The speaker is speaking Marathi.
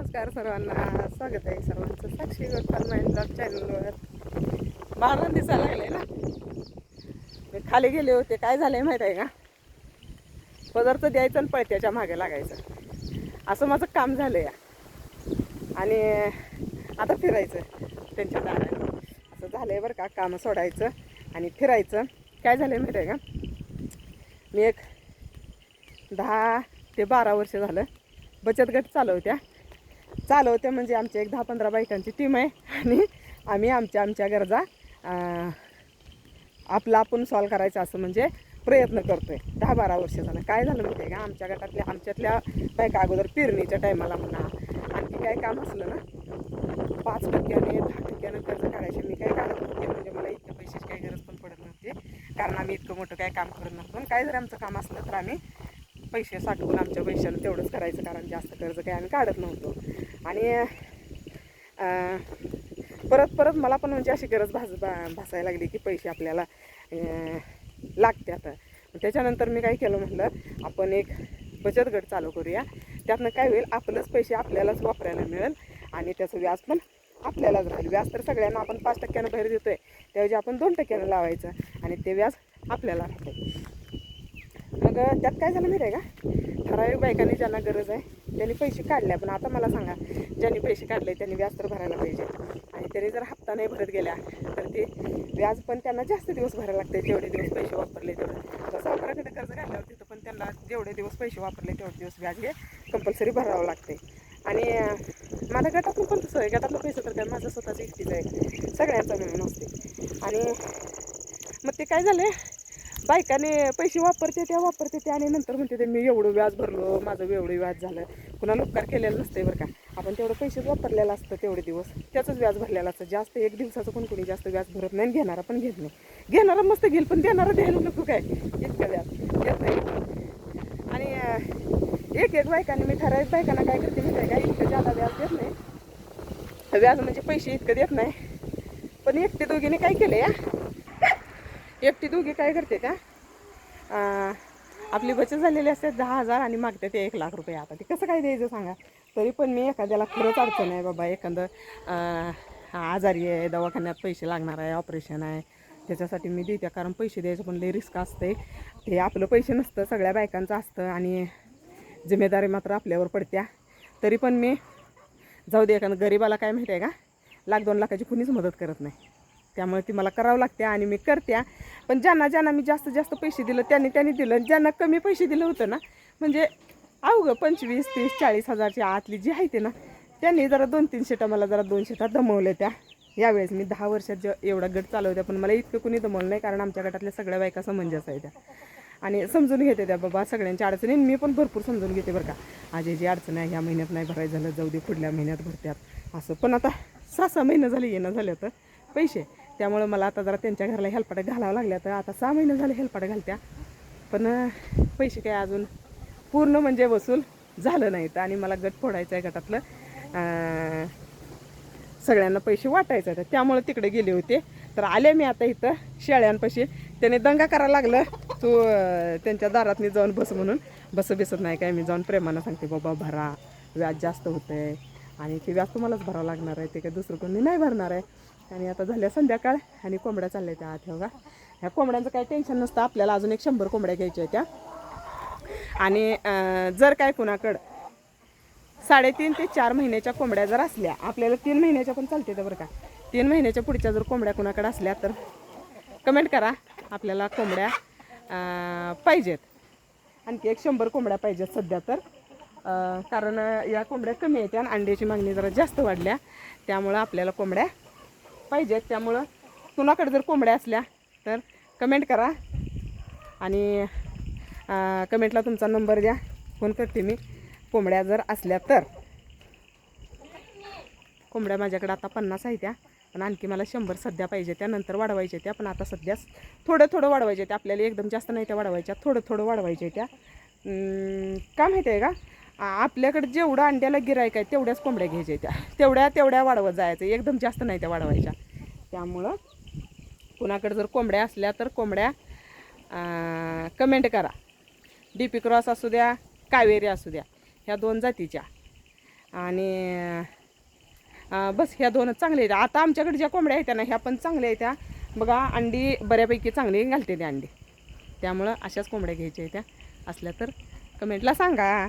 नमस्कार सर्वांना, स्वागत आहे सर्वांचं साक्षी गोटफार्म अँड ब्लॉग चॅनलवर. मारून दिसायला लागले ना. मी खाली गेले होते, काय झालंय माहिती आहे का, पदार्थ द्यायचं आणि पळत्याच्या मागे लागायचं असं माझं काम झालं या. आणि आता फिरायचं त्यांच्या दाराने असं झालंय बरं का. कामं सोडायचं आणि फिरायचं. काय झालंय माहिती आहे का, मी एक 10 ते 12 वर्ष झालं बचत गट चालवते म्हणजे आमची एक 10-15 बायकांची टीम आहे आणि आम्ही आमच्या गरजा आपला आपण सॉल्व करायचं असं म्हणजे प्रयत्न करतोय 10-12 वर्ष झालं. काय झालं माहिती आहे का, आमच्या गटातल्या आमच्यातल्या बायका अगोदर पेरणीच्या टायमाला म्हणा आणखी काय काम असलं ना 5%ने 10%ने कर्ज काढायचे. मी काय काढत नव्हते, म्हणजे मला इतके पैशाची काही गरज पण पडत नव्हती, कारण आम्ही इतकं मोठं काय काम करत नव्हतो. पण काय जर आमचं काम असलं तर आम्ही पैसे साठवून आमच्या पैशानं तेवढंच करायचं, कारण जास्त कर्ज काय आम्ही काढत नव्हतो. आणि परत मला पण म्हणजे अशी गरज भासायला लागली की पैसे आपल्याला लागते. आता त्याच्यानंतर मी काय केलं, म्हटलं आपण एक बचत गट चालू करूया. त्यातनं काय होईल, आपलंच पैसे आपल्यालाच वापरायला मिळेल आणि त्याचं व्याज पण आपल्यालाच राहील. व्याज तर सगळ्यांना आपण 5% बाहेर देतोय, त्याऐवजी आपण 2% लावायचं आणि ते व्याज आपल्याला राहते. मग त्यात काय झालं माहिती आहे का, ठराविक बायकांनी ज्यांना गरज आहे त्यांनी पैसे काढले. पण आता मला सांगा, ज्यांनी पैसे काढले त्यांनी व्याज तर भरायला पाहिजे, आणि त्यांनी जर हप्ता नाही भरत गेल्या तर ते व्याज पण त्यांना जास्त दिवस भरायला लागते. जेवढे दिवस पैसे वापरले तेवढे. तर सावकाराकडे कर्ज काढल्यावर तिथं पण त्यांना जेवढे दिवस पैसे वापरले तेवढे दिवस व्याज हे कंपल्सरी भरावं लागते. आणि माझ्या गटातून पण तसं आहे. गटातलं पैसे तर काय माझं स्वतःचं एकटीचं आहे, सगळ्यांचा मिळून असते. आणि मग ते काय झालं, बायकाने पैसे वापरते ते आणि नंतर म्हणते ते मी एवढं व्याज भरलो, माझं एवढं व्याज झालं. कुणाला उपकार केलेलं नसते बरं का, आपण तेवढं पैसेच वापरलेलं असतं, तेवढे दिवस त्याचंच व्याज भरलेलं असतं. जास्त एक दिवसाचं कोणी जास्त व्याज भरत नाही, घेणारा पण घेत नाही. घेणारा मस्त घेईल, पण देणारा द्यायला नको काय इतकं व्याज देत नाही. आणि एक बायकांनी, मी ठराविक बायकांना काय करते माहिती आहे का, इतकं जादा व्याज देत नाही. व्याज म्हणजे पैसे इतकं देत नाही. पण एकटे दोघीने काय केलं या, एकटी दोघी काय करते त्या, आपली बचत झालेली असते 10,000 आणि मागते ते 1,00,000 रुपये. आता ते कसं काय द्यायचं सांगा. तरी पण मी एखाद्याला खरंच अडचण आहे बाबा, एखादं आजारी आहे, दवाखान्यात पैसे लागणार आहे, ऑपरेशन आहे, त्याच्यासाठी मी देते. कारण पैसे द्यायचं पण लई रिस्क असते. ते आपलं पैसे नसतं, सगळ्या बायकांचं असतं आणि जिम्मेदारी मात्र आपल्यावर पडत्या. तरी पण मी जाऊ दे, एखादं गरीबाला काय माहिती आहे का, 1,00,000-2 लाखाची कुणीच मदत करत नाही, त्यामुळे ती मला करावं लागते आणि मी करते. पण ज्यांना मी जास्त पैसे दिलं त्यांनी दिलं. ज्यांना कमी पैसे दिलं होतं ना, म्हणजे अवघं 25, 30, 40 हजारची आतली जी आहे ते ना, त्यांनी जरा 2-3 शेटा मला जरा 2 शेटा दमवल्या त्या. यावेळेस मी 10 वर्षात एवढा गट चालवत्या, पण मला इतकं कुणी दमवलं नाही, कारण आमच्या गटातल्या सगळ्या बायका समंजस आहे त्या आणि समजून घेते त्या बाबा सगळ्यांच्या अडचणी. मी पण भरपूर समजून घेते बरं का. आज जी अडचण आहे ह्या महिन्यात नाही भरायचं झालं, जाऊ दे पुढल्या महिन्यात भरत्यात असं. पण आता 6-6 महिने झाले येणं झाले तर पैसे, त्यामुळं मला आता जरा त्यांच्या घराला हेलपाट्या घालावं लागल्या. तर आता 6 महिने झाले हेलपाट्या घालत्या, पण पैसे काय अजून पूर्ण म्हणजे वसूल झालं नाहीत. आणि मला गट फोडायचं आहे, गटातलं सगळ्यांना पैसे वाटायचं आहे, त्यामुळे तिकडे गेले होते. तर आले मी आता इथं शेळ्यांपाशी. त्याने दंगा करायला लागलं, तू त्यांच्या दारात मी जाऊन बस म्हणून. बसत नाही काय, मी जाऊन प्रेमानं सांगते बाबा भरा, व्याज जास्त होतं आहे आणि ते व्याज तुम्हालाच भरावं लागणार आहे, ते काय दुसरं कोणी नाही भरणार आहे. आणि आता झाल्या संध्याकाळ आणि कोंबड्या चालल्या त्या आत. बघा, ह्या कोंबड्यांचं काही टेन्शन नसतं आपल्याला. अजून एक 100 कोंबड्या घ्यायच्या त्या. आणि जर काय कुणाकडं 3.5 ते 4 महिन्याच्या कोंबड्या जर असल्या, आपल्याला 3 महिन्याच्या पण चालते तर बरं का. 3 महिन्याच्या पुढच्या जर कोंबड्या कुणाकडे असल्या तर कमेंट करा, आपल्याला कोंबड्या पाहिजेत. आणखी एक 100 कोंबड्या पाहिजेत सध्या तर, कारण या कोंबड्या कमी येत्या आणि अंड्याची मागणी जरा जास्त वाढल्या, त्यामुळं आपल्याला कोंबड्या पाहिजेत. त्यामुळं कुणाकडे जर कोंबड्या असल्या तर कमेंट करा आणि कमेंटला तुमचा नंबर द्या, फोन करते मी कोंबड्या जर असल्या तर. कोंबड्या माझ्याकडे आता 50 आहे त्या, पण आणखी मला 100 सध्या पाहिजे, त्यानंतर वाढवायच्या त्या. पण आता सध्या थोडं वाढवायचे त्या, आपल्याला एकदम जास्त नाही त्या वाढवायच्या, थोडं वाढवायचे त्या. काय माहिती आहे का, आपल्याकडे जेवढं अंड्याला गिरायक आहे तेवढ्याच कोंबड्या घ्यायच्या त्या, तेवढ्या वाढवत जायचं, एकदम जास्त नाही त्या वाढवायच्या. त्यामुळं कुणाकडे जर कोंबड्या असल्या तर कोंबड्या कमेंट करा. DP क्रॉस असू द्या, कावेरी असू द्या, ह्या 2 जातीच्या. आणि बस ह्या दोनच चांगल्या आहेत. आता आमच्याकडे ज्या कोंबड्या आहेत ना ह्या पण चांगल्या आहेत त्या बघा, अंडी बऱ्यापैकी चांगली घालते त्या अंडी. त्यामुळं अशाच कोंबड्या घ्यायच्या आहेत त्या. असल्या तर कमेंटला सांगा.